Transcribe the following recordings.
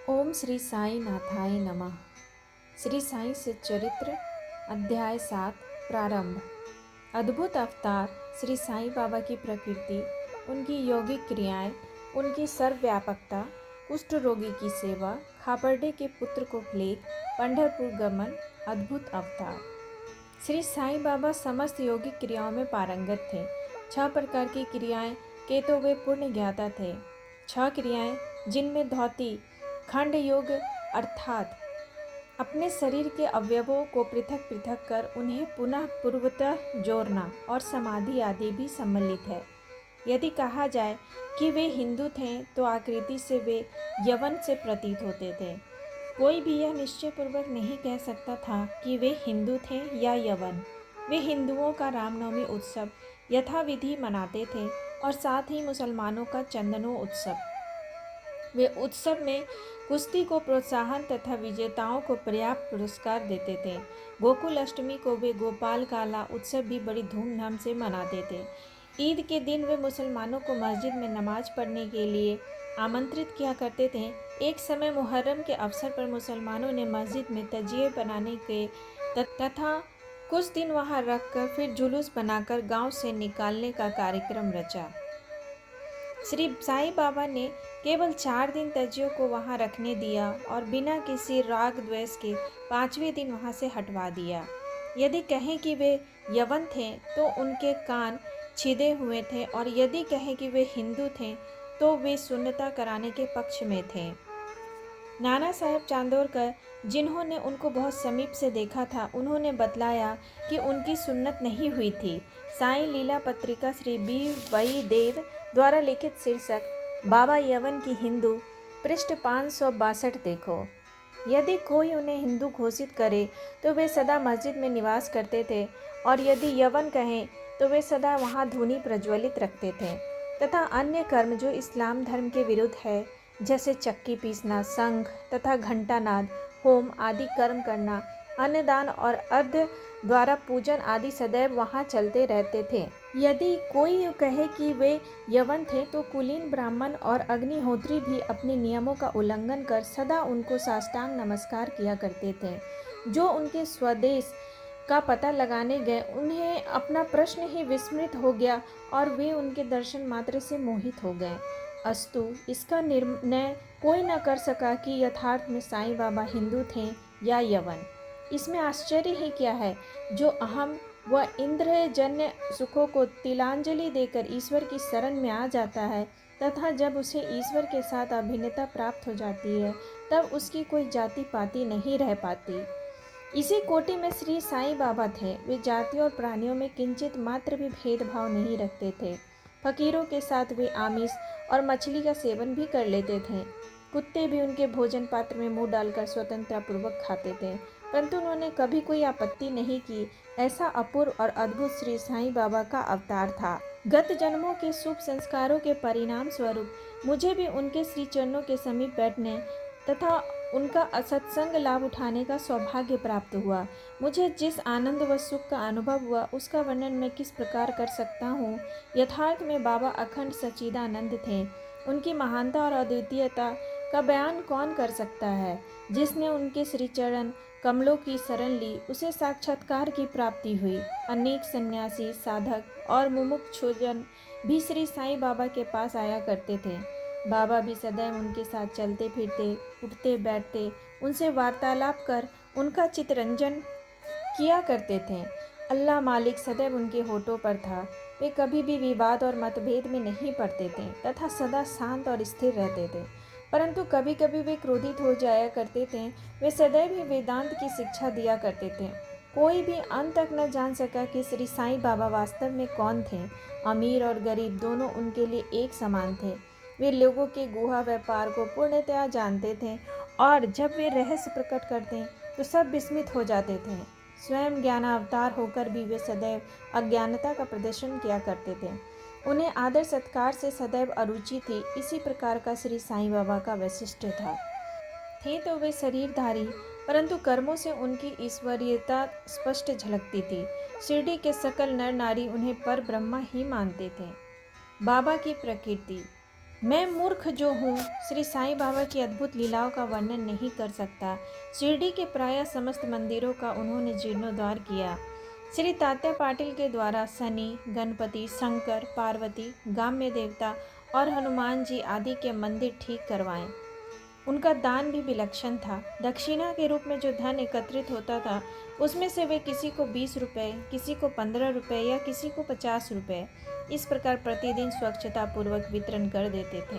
ओम श्री साई नाथाय नमः। श्री साई से चरित्र अध्याय 7 प्रारंभ। अद्भुत अवतार श्री साई बाबा की प्रकृति, उनकी योगिक क्रियाएं, उनकी सर्वव्यापकता, कुष्ठ रोगी की सेवा, खापरडे के पुत्र को प्लेग, पंढरपुर गमन, अद्भुत अवतार। श्री साई बाबा समस्त योगिक क्रियाओं में पारंगत थे। 6 प्रकार की क्रियाएं के तो वे पूर्ण ज्ञाता थे। 6 क्रियाएं जिनमें धौती खंड योग अर्थात अपने शरीर के अवयवों को पृथक पृथक कर उन्हें पुनः पूर्वतः जोड़ना और समाधि आदि भी सम्मिलित है। यदि कहा जाए कि वे हिंदू थे तो आकृति से वे यवन से प्रतीत होते थे। कोई भी यह निश्चय पूर्वक नहीं कह सकता था कि वे हिंदू थे या यवन। वे हिंदुओं का रामनवमी उत्सव यथाविधि मनाते थे और साथ ही मुसलमानों का चंदनो उत्सव। वे उत्सव में कुश्ती को प्रोत्साहन तथा विजेताओं को पर्याप्त पुरस्कार देते थे। गोकुल अष्टमी को वे गोपाल काला उत्सव भी बड़ी धूमधाम से मनाते थे। ईद के दिन वे मुसलमानों को मस्जिद में नमाज पढ़ने के लिए आमंत्रित किया करते थे। एक समय मुहर्रम के अवसर पर मुसलमानों ने मस्जिद में तजिए बनाने के तथा कुछ दिन वहां रखकर फिर जुलूस बनाकर गांव से निकालने का कार्यक्रम रचा। श्री साई बाबा ने केवल 4 दिन तजियों को वहां रखने दिया और बिना किसी राग द्वेष के 5वें दिन वहां से हटवा दिया। यदि कहें कि वे यवन थे तो उनके कान छिदे हुए थे, और यदि कहें कि वे हिंदू थे तो वे सुन्नता कराने के पक्ष में थे। नाना साहेब चांदोरकर, जिन्होंने उनको बहुत समीप से देखा था, उन्होंने बतलाया कि उनकी सुन्नत नहीं हुई थी। साई लीला पत्रिका श्री बी वई देव द्वारा लिखित शीर्षक बाबा यवन की हिंदू, पृष्ठ 562 देखो। यदि कोई उन्हें हिंदू घोषित करे तो वे सदा मस्जिद में निवास करते थे, और यदि यवन कहें तो वे सदा वहां धूनी प्रज्वलित रखते थे तथा अन्य कर्म जो इस्लाम धर्म के विरुद्ध है, जैसे चक्की पीसना, संघ तथा घंटानाद, होम आदि कर्म करना, अन्नदान और अर्घ्य द्वारा पूजन आदि सदैव वहाँ चलते रहते थे। यदि कोई कहे कि वे यवन थे तो कुलीन ब्राह्मण और अग्निहोत्री भी अपने नियमों का उल्लंघन कर सदा उनको साष्टांग नमस्कार किया करते थे। जो उनके स्वदेश का पता लगाने गए, उन्हें अपना प्रश्न ही विस्मृत हो गया और वे उनके दर्शन मात्र से मोहित हो गए। अस्तु, इसका निर्णय कोई न कर सका कि यथार्थ में साईं बाबा हिंदू थे या यवन। इसमें आश्चर्य ही क्या है, जो अहम व इंद्रियजन्य सुखों को तिलांजलि देकर ईश्वर की शरण में आ जाता है तथा जब उसे ईश्वर के साथ अभिन्नता प्राप्त हो जाती है, तब उसकी कोई जाति पाति नहीं रह पाती। इसी कोटि में श्री साईं बाबा थे। वे जाति और प्राणियों में किंचित मात्र भी भेदभाव नहीं रखते थे। फकीरों के साथ वे आमिष और मछली का सेवन भी कर लेते थे। कुत्ते भी उनके भोजन पात्र में मुंह डालकर स्वतंत्रतापूर्वक खाते थे, परंतु उन्होंने कभी कोई आपत्ति नहीं की। ऐसा अपूर्व और अद्भुत श्री साईं बाबा का अवतार था। गत जन्मों के शुभ संस्कारों के परिणाम स्वरूप मुझे भी उनके श्री चरणों के समीप बैठने तथा उनका असत्संग लाभ उठाने का सौभाग्य प्राप्त हुआ। मुझे जिस आनंद व सुख का अनुभव हुआ उसका वर्णन मैं किस प्रकार कर सकता हूँ। यथार्थ में बाबा अखंड सच्चिदानंद थे। उनकी महानता और अद्वितीयता का बयान कौन कर सकता है। जिसने उनके श्री चरण कमलों की शरण ली, उसे साक्षात्कार की प्राप्ति हुई। अनेक सन्यासी, साधक और मुमुक्षुजन भी श्री साईं बाबा के पास आया करते थे। बाबा भी सदैव उनके साथ चलते फिरते, उठते बैठते, उनसे वार्तालाप कर उनका चित्तरंजन किया करते थे। अल्लाह मालिक सदैव उनके होठों पर था। वे कभी भी विवाद और मतभेद में नहीं पड़ते थे तथा सदा शांत और स्थिर रहते थे, परंतु कभी कभी वे क्रोधित हो जाया करते थे। वे सदैव ही वेदांत की शिक्षा दिया करते थे। कोई भी अंत तक न जान सका कि श्री साईं बाबा वास्तव में कौन थे। अमीर और गरीब दोनों उनके लिए एक समान थे। वे लोगों के गुहा व्यापार को पूर्णतया जानते थे, और जब वे रहस्य प्रकट करते तो सब विस्मित हो जाते थे। स्वयं ज्ञानावतार होकर भी वे सदैव अज्ञानता का प्रदर्शन किया करते थे। उन्हें आदर सत्कार से सदैव अरुचि थी। इसी प्रकार का श्री साईं बाबा का वैशिष्ट्य था। थे तो वे शरीरधारी, परंतु कर्मों से उनकी ईश्वरीयता स्पष्ट झलकती थी। शिरडी के सकल नर नारी उन्हें पर ब्रह्मा ही मानते थे। बाबा की प्रकृति। मैं मूर्ख जो हूँ श्री साईं बाबा की अद्भुत लीलाओं का वर्णन नहीं कर सकता। शिरडी के प्रायः समस्त मंदिरों का उन्होंने जीर्णोद्धार किया। श्री तात्या पाटिल के द्वारा शनि, गणपति, शंकर, पार्वती, गाम्य देवता और हनुमान जी आदि के मंदिर ठीक करवाए। उनका दान भी विलक्षण था। दक्षिणा के रूप में जो धन एकत्रित होता था उसमें से वे किसी को 20 रुपये, किसी को 15 रुपये या किसी को 50 रुपये इस प्रकार प्रतिदिन स्वच्छता पूर्वक वितरण कर देते थे।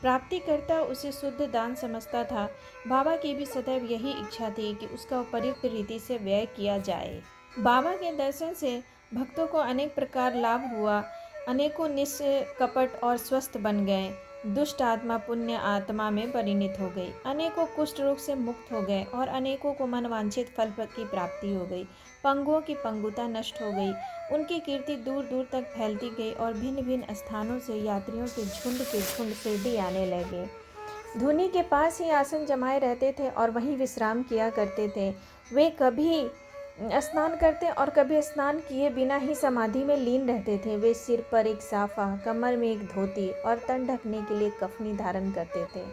प्राप्तिकर्ता उसे शुद्ध दान समझता था। बाबा की भी सदैव यही इच्छा थी कि उसका उपयुक्त रीति से व्यय किया जाए। बाबा के दर्शन से भक्तों को अनेक प्रकार लाभ हुआ। अनेकों निष्कपट और स्वस्थ बन गए। दुष्ट आत्मा पुण्य आत्मा में परिणित हो गई। अनेकों कुष्ठ रोग से मुक्त हो गए और अनेकों को मनवांछित फल की प्राप्ति हो गई। पंगुओं की पंगुता नष्ट हो गई। उनकी कीर्ति दूर दूर तक फैलती गई और भिन्न भिन्न स्थानों से यात्रियों के झुंड शिरडी आने लगे। धुनी के पास ही आसन जमाए रहते थे और वहीं विश्राम किया करते थे। वे कभी स्नान करते और कभी स्नान किए बिना ही समाधि में लीन रहते थे। वे सिर पर एक साफा, कमर में एक धोती और तन ढकने के लिए कफनी धारण करते थे।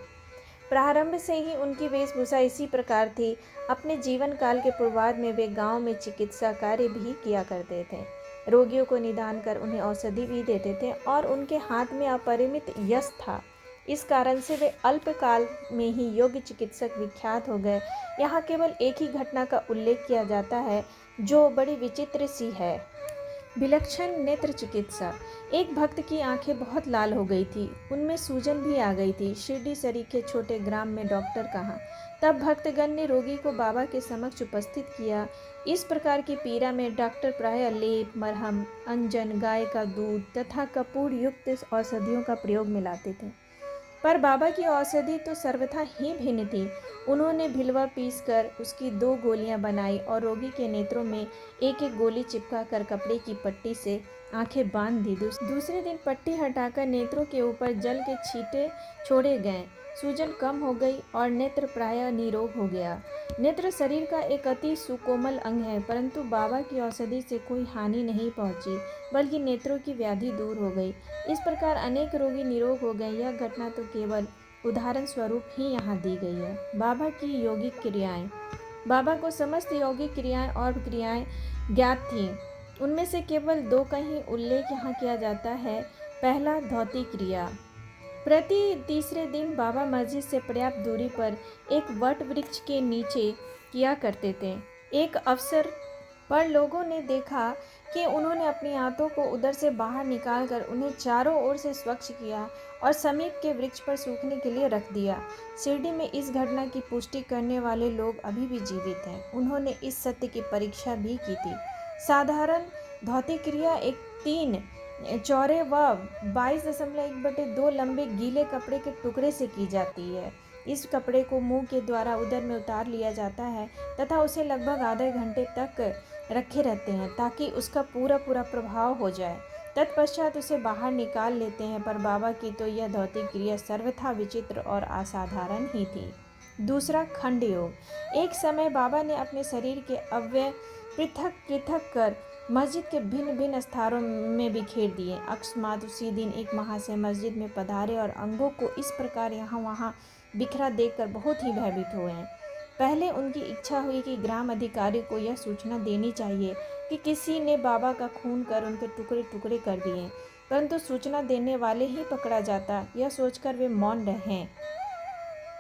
प्रारंभ से ही उनकी वेशभूषा इसी प्रकार थी। अपने जीवन काल के पूर्वार्ध में वे गांव में चिकित्सा कार्य भी किया करते थे। रोगियों को निदान कर उन्हें औषधि भी देते थे और उनके हाथ में अपरिमित यश था। इस कारण से वे अल्पकाल में ही योग्य चिकित्सक विख्यात हो गए। यहाँ केवल एक ही घटना का उल्लेख किया जाता है जो बड़ी विचित्र सी है। विलक्षण नेत्र चिकित्सा। एक भक्त की आंखें बहुत लाल हो गई थी, उनमें सूजन भी आ गई थी। शिरडी सरीखे छोटे ग्राम में डॉक्टर कहाँ। तब भक्तगण ने रोगी को बाबा के समक्ष उपस्थित किया। इस प्रकार की पीड़ा में डॉक्टर प्रायः लेप, मरहम, अंजन, गाय का दूध तथा कपूर युक्त औषधियों का प्रयोग मिलाते थे। पर बाबा की औषधि तो सर्वथा ही भिन्न थी। उन्होंने भिलवा पीसकर उसकी 2 गोलियां बनाई और रोगी के नेत्रों में एक एक गोली चिपका कर कपड़े की पट्टी से आंखें बांध दी। दूसरे दिन पट्टी हटाकर नेत्रों के ऊपर जल के छींटे छोड़े गए। सूजन कम हो गई और नेत्र प्रायः निरोग हो गया। नेत्र शरीर का एक अति सुकोमल अंग है, परंतु बाबा की औषधि से कोई हानि नहीं पहुंची, बल्कि नेत्रों की व्याधि दूर हो गई। इस प्रकार अनेक रोगी निरोग हो गए। यह घटना तो केवल उदाहरण स्वरूप ही यहाँ दी गई है। बाबा की यौगिक क्रियाएं। बाबा को समस्त यौगिक क्रियाएं और क्रियाएं ज्ञात थीं। उनमें से केवल 2 का ही उल्लेख यहाँ किया जाता है। पहला, धौती क्रिया। प्रति तीसरे दिन बाबा मस्जिद से पर्याप्त दूरी पर एक वट वृक्ष के नीचे किया करते थे। एक अवसर पर लोगों ने देखा कि उन्होंने अपनी आंतों को उधर से बाहर निकालकर उन्हें चारों ओर से स्वच्छ किया और समीप के वृक्ष पर सूखने के लिए रख दिया। शिरडी में इस घटना की पुष्टि करने वाले लोग अभी भी जीवित हैं। उन्होंने इस सत्य की परीक्षा भी की थी। साधारण धौती क्रिया एक 3 चौड़े व 22.1/2 लंबे गीले कपड़े के टुकड़े से की जाती है। इस कपड़े को मुंह के द्वारा उदर में उतार लिया जाता है तथा उसे लगभग आधे घंटे तक रखे रहते हैं ताकि उसका पूरा प्रभाव हो जाए। तत्पश्चात उसे बाहर निकाल लेते हैं। पर बाबा की तो यह धौती क्रिया सर्वथा विचित्र और असाधारण ही थी। दूसरा, खंड योग। एक समय बाबा ने अपने शरीर के अवयव पृथक पृथक कर मस्जिद के भिन्न भिन्न स्थानों में बिखेर दिए। अकस्मात उसी दिन एक महाशय मस्जिद में पधारे और अंगों को इस प्रकार यहाँ वहाँ बिखरा देखकर बहुत ही भयभीत हुए हैं। पहले उनकी इच्छा हुई कि ग्राम अधिकारी को यह सूचना देनी चाहिए कि किसी ने बाबा का खून कर उनके टुकड़े टुकड़े कर दिए, परंतु सूचना देने वाले ही पकड़ा जाता। यह सोचकर वे मौन रहे।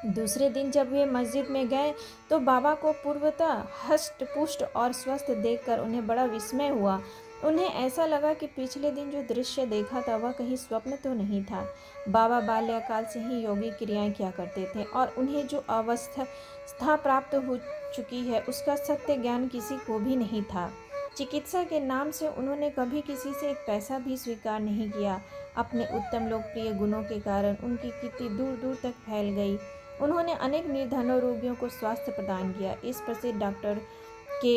दूसरे दिन जब वे मस्जिद में गए तो बाबा को पूर्वतः हष्ट पुष्ट और स्वस्थ देखकर उन्हें बड़ा विस्मय हुआ। उन्हें ऐसा लगा कि पिछले दिन जो दृश्य देखा था वह कहीं स्वप्न तो नहीं था। बाबा बाल्यकाल से ही योगी क्रियाएं किया करते थे और उन्हें जो अवस्था प्राप्त हो चुकी है उसका सत्य ज्ञान किसी को भी नहीं था। चिकित्सा के नाम से उन्होंने कभी किसी से एक पैसा भी स्वीकार नहीं किया। अपने उत्तम लोकप्रिय गुणों के कारण उनकी कीर्ति दूर दूर तक फैल गई। उन्होंने अनेक निर्धनों रोगियों को स्वास्थ्य प्रदान किया। इस प्रसिद्ध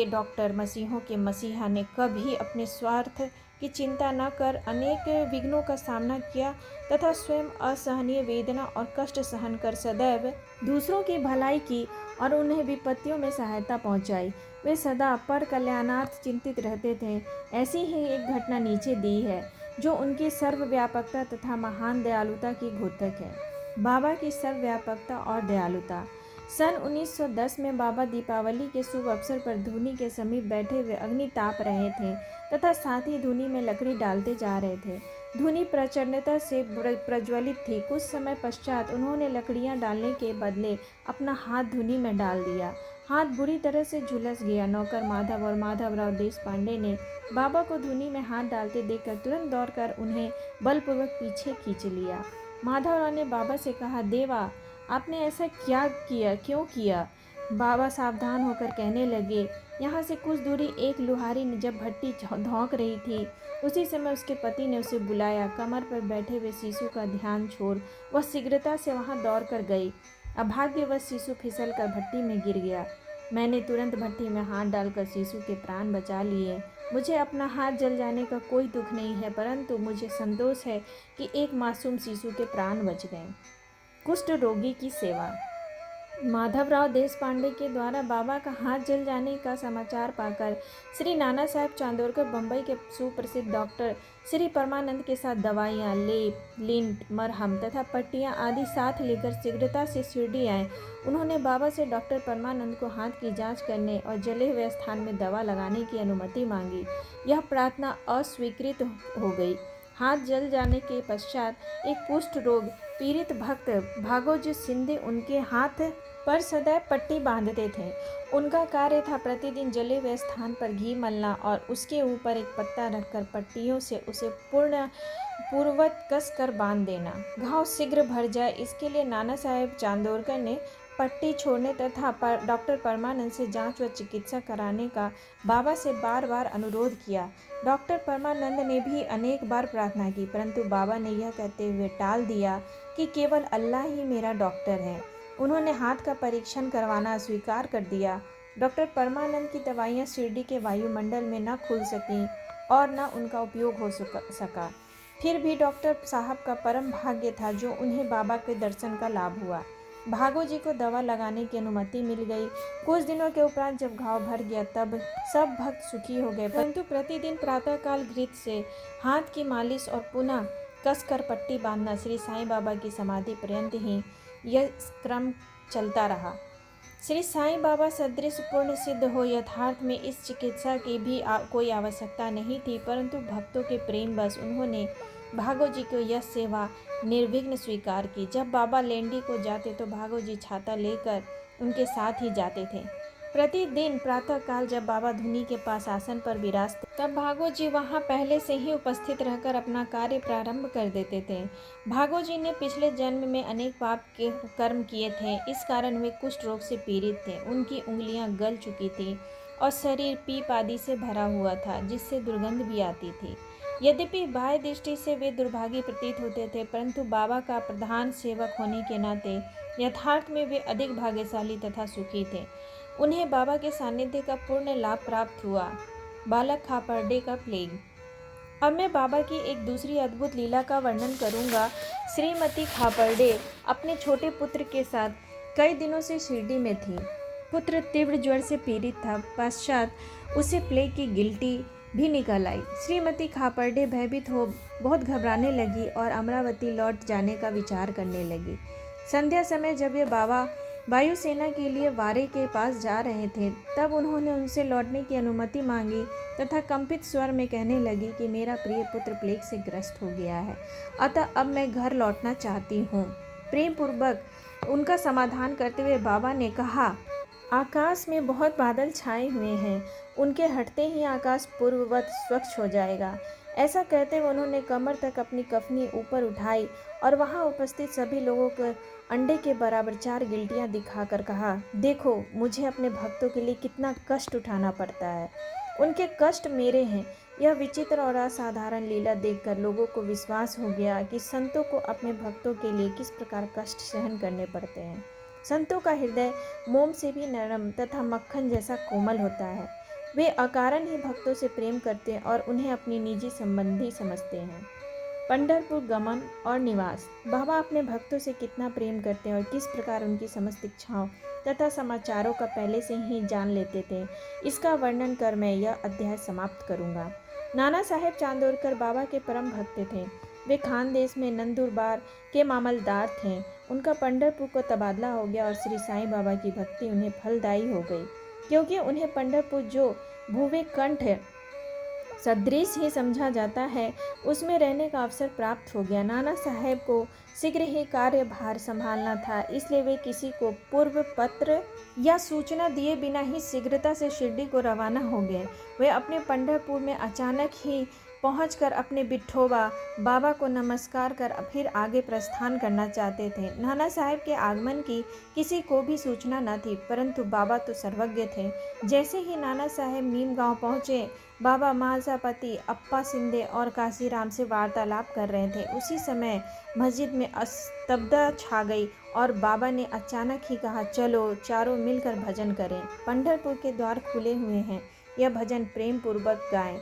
डॉक्टर मसीहों के मसीहा ने कभी अपने स्वार्थ की चिंता न कर अनेक विघ्नों का सामना किया तथा स्वयं असहनीय वेदना और कष्ट सहन कर सदैव दूसरों की भलाई की और उन्हें विपत्तियों में सहायता पहुंचाई। वे सदा पर कल्याणार्थ चिंतित रहते थे। ऐसी ही एक घटना नीचे दी है। जो उनकी सर्वव्यापकता तथा महान दयालुता की द्योतक है। बाबा की सर्वव्यापकता और दयालुता। सन 1910 में बाबा दीपावली के शुभ अवसर पर धूनी के समीप बैठे हुए अग्नि ताप रहे थे तथा साथ ही धूनी में लकड़ी डालते जा रहे थे। धूनी प्रचंडता से प्रज्वलित थी। कुछ समय पश्चात उन्होंने लकड़ियां डालने के बदले अपना हाथ धूनी में डाल दिया। हाथ बुरी तरह से झुलस गया। नौकर माधव और माधवराव देशपांडे ने बाबा को धूनी में हाथ डालते देखकर तुरंत दौड़कर उन्हें बलपूर्वक पीछे खींच लिया। माधवराव ने बाबा से कहा, देवा, आपने ऐसा क्यों किया? बाबा सावधान होकर कहने लगे, यहाँ से कुछ दूरी एक लुहारी ने जब भट्टी धौंक रही थी, उसी समय उसके पति ने उसे बुलाया। कमर पर बैठे हुए शिशु का ध्यान छोड़ वह शीघ्रता से वहाँ दौड़ कर गई। अभाग्यवश शिशु फिसल कर भट्टी में गिर गया। मैंने तुरंत भट्टी में हाथ डालकर शिशु के प्राण बचा लिए। मुझे अपना हाथ जल जाने का कोई दुख नहीं है, परंतु मुझे संतोष है कि एक मासूम शिशु के प्राण बच गए। कुष्ठ रोगी की सेवा। माधवराव देशपांडे के द्वारा बाबा का हाथ जल जाने का समाचार पाकर श्री नाना साहेब चांदोरकर बम्बई के सुप्रसिद्ध डॉक्टर श्री परमानंद के साथ दवाइयाँ, लेप, लिंट, मरहम तथा पट्टियाँ आदि साथ लेकर शीघ्रता से शिरडी आए। उन्होंने बाबा से डॉक्टर परमानंद को हाथ की जांच करने और जले हुए स्थान में दवा लगाने की अनुमति मांगी। यह प्रार्थना अस्वीकृत हो गई। हाथ जल जाने के पश्चात एक कुष्ठ रोग पीड़ित भक्त भागोजी सिंधे उनके हाथ पर सदैव पट्टी बांधते थे। उनका कार्य था प्रतिदिन जले हुए स्थान पर घी मलना और उसके ऊपर एक पत्ता रखकर पट्टियों से उसे पूर्ववत कस कर बांध देना। घाव शीघ्र भर जाए, इसके लिए नाना साहेब चांदोरकर ने पट्टी छोड़ने तथा डॉक्टर परमानंद से जांच व चिकित्सा कराने का बाबा से बार बार अनुरोध किया। डॉक्टर परमानंद ने भी अनेक बार प्रार्थना की, परंतु बाबा ने यह कहते हुए टाल दिया कि केवल अल्लाह ही मेरा डॉक्टर है। उन्होंने हाथ का परीक्षण करवाना स्वीकार कर दिया। डॉक्टर परमानंद की दवाइयाँ शिरडी के वायुमंडल में न खुल सकीं और न उनका उपयोग हो सका। फिर भी डॉक्टर साहब का परम भाग्य था जो उन्हें बाबा के दर्शन का लाभ हुआ। भागोजी को दवा लगाने की अनुमति मिल गई। कुछ दिनों के उपरांत जब घाव भर गया तब सब भक्त सुखी हो गए, परंतु प्रतिदिन प्रातःकाल घृत से हाथ की मालिश और पुनः कसकर पट्टी बांधना श्री साईं बाबा की समाधि पर्यंत ही यह क्रम चलता रहा। श्री साईं बाबा सदृश पूर्ण सिद्ध हो, यथार्थ में इस चिकित्सा की भी कोई आवश्यकता नहीं थी, परंतु भक्तों के प्रेम बस उन्होंने भागोजी को यह सेवा निर्विघ्न स्वीकार की। जब बाबा लेंडी को जाते तो भागोजी छाता लेकर उनके साथ ही जाते थे। प्रतिदिन प्रातःकाल जब बाबा धुनी के पास आसन पर विराजते तब भागोजी वहां पहले से ही उपस्थित रहकर अपना कार्य प्रारंभ कर देते थे। भागोजी ने पिछले जन्म में अनेक पाप के कर्म किए थे, इस कारण वे कुष्ठ रोग से पीड़ित थे। उनकी उंगलियां गल चुकी थी और शरीर पीप आदि से भरा हुआ था, जिससे दुर्गंध भी आती थी। यद्यपि बाह्य दृष्टि से वे दुर्भागी प्रतीत होते थे, परंतु बाबा का प्रधान सेवक होने के नाते यथार्थ में वे अधिक भाग्यशाली तथा सुखी थे। उन्हें बाबा के सानिध्य का पूर्ण लाभ प्राप्त हुआ। बालक खापर्डे का प्लेग। अब मैं बाबा की एक दूसरी अद्भुत लीला का वर्णन करूंगा। श्रीमती खापर्डे अपने छोटे पुत्र के साथ कई दिनों से शिरडी में थी। पुत्र तीव्र ज्वर से पीड़ित था। पश्चात उसे प्लेग की गिल्टी भी निकल आई। श्रीमती खापर्डे भयभीत हो बहुत घबराने लगी और अमरावती लौट जाने का विचार करने लगी। संध्या समय जब ये बाबा वायुसेना के लिए वारे के पास जा रहे थे तब उन्होंने उनसे लौटने की अनुमति मांगी तथा कंपित स्वर में कहने लगी कि मेरा प्रिय पुत्र प्लेग से ग्रस्त हो गया है, अतः अब मैं घर लौटना चाहती हूँ। प्रेम पूर्वक उनका समाधान करते हुए बाबा ने कहा, आकाश में बहुत बादल छाए हुए हैं, उनके हटते ही आकाश पूर्ववत स्वच्छ हो जाएगा। ऐसा कहते हुए उन्होंने कमर तक अपनी कफनी ऊपर उठाई और वहां उपस्थित सभी लोगों को अंडे के बराबर 4 गिल्टियां दिखाकर कहा, देखो मुझे अपने भक्तों के लिए कितना कष्ट उठाना पड़ता है, उनके कष्ट मेरे हैं। यह विचित्र और असाधारण लीला देखकर लोगों को विश्वास हो गया कि संतों को अपने भक्तों के लिए किस प्रकार कष्ट सहन करने पड़ते हैं। संतों का हृदय मोम से भी नरम तथा मक्खन जैसा कोमल होता है। वे अकारण ही भक्तों से प्रेम करते हैं और उन्हें अपनी निजी संबंधी समझते हैं। पंढरपुर गमन और निवास। बाबा अपने भक्तों से कितना प्रेम करते हैं और किस प्रकार उनकी समस्त इच्छाओं तथा समाचारों का पहले से ही जान लेते थे, इसका वर्णन कर मैं यह अध्याय समाप्त करूंगा। नाना साहेब चांदोरकर बाबा के परम भक्त थे। वे खानदेश में नंदुरबार के मामलदार थे। उनका पंढरपुर को तबादला हो गया और श्री साईं बाबा की भक्ति उन्हें फलदायी हो गई, क्योंकि उन्हें पंढरपुर जो भूवे कंठ सदृश ही समझा जाता है, उसमें रहने का अवसर प्राप्त हो गया। नाना साहेब को शीघ्र ही कार्यभार संभालना था, इसलिए वे किसी को पूर्व पत्र या सूचना दिए बिना ही शीघ्रता से शिरडी को रवाना हो गए। वे अपने पंढरपुर में अचानक ही पहुंचकर अपने विठोबा बाबा को नमस्कार कर फिर आगे प्रस्थान करना चाहते थे। नाना साहेब के आगमन की किसी को भी सूचना न थी, परंतु बाबा तो सर्वज्ञ थे। जैसे ही नाना साहेब नीम गांव पहुंचे, बाबा महाजापति, अप्पा सिंधे और काशीराम से वार्तालाप कर रहे थे। उसी समय मस्जिद में स्तब्धता छा गई और बाबा ने अचानक ही कहा, चलो चारों मिलकर भजन करें। पंढरपुर के द्वार खुले हुए हैं, यह भजन प्रेम पूर्वक गाएं।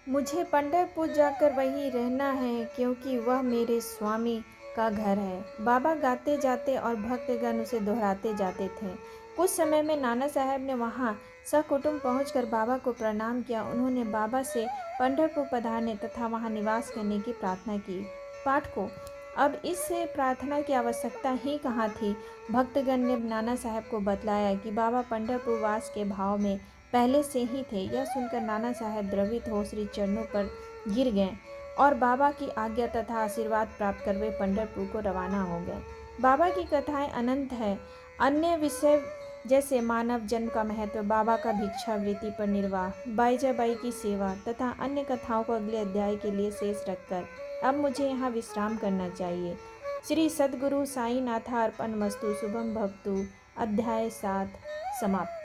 मुझे पंढरपुर जाकर वहीं रहना है, क्योंकि वह मेरे स्वामी का घर है। बाबा गाते जाते और भक्तगण उसे दोहराते जाते थे। कुछ समय में नाना साहब ने वहां सकुटुंब पहुंचकर बाबा को प्रणाम किया। उन्होंने बाबा से पंढरपुर पधारने तथा वहां निवास करने की प्रार्थना की। पाठकों, अब इस प्रार्थना की आवश्यकता ही कहाँ थी। भक्तगण ने नाना साहब को बतलाया कि बाबा पंढरपुर वास के भाव में पहले से ही थे। यह सुनकर नाना साहब द्रवित हो श्री चरणों पर गिर गए और बाबा की आज्ञा तथा आशीर्वाद प्राप्त कर वे पंढरपुर को रवाना हो गए। बाबा की कथाएं अनंत है। अन्य विषय जैसे मानव जन्म का महत्व, बाबा का भिक्षावृत्ति पर निर्वाह, बाईजाबाई की सेवा तथा अन्य कथाओं को अगले अध्याय के लिए शेष रखकर अब मुझे यहाँ विश्राम करना चाहिए। श्री सद्गुरु साईं नाथार्पणमस्तु। शुभम भवतु। अध्याय 7 समाप्त।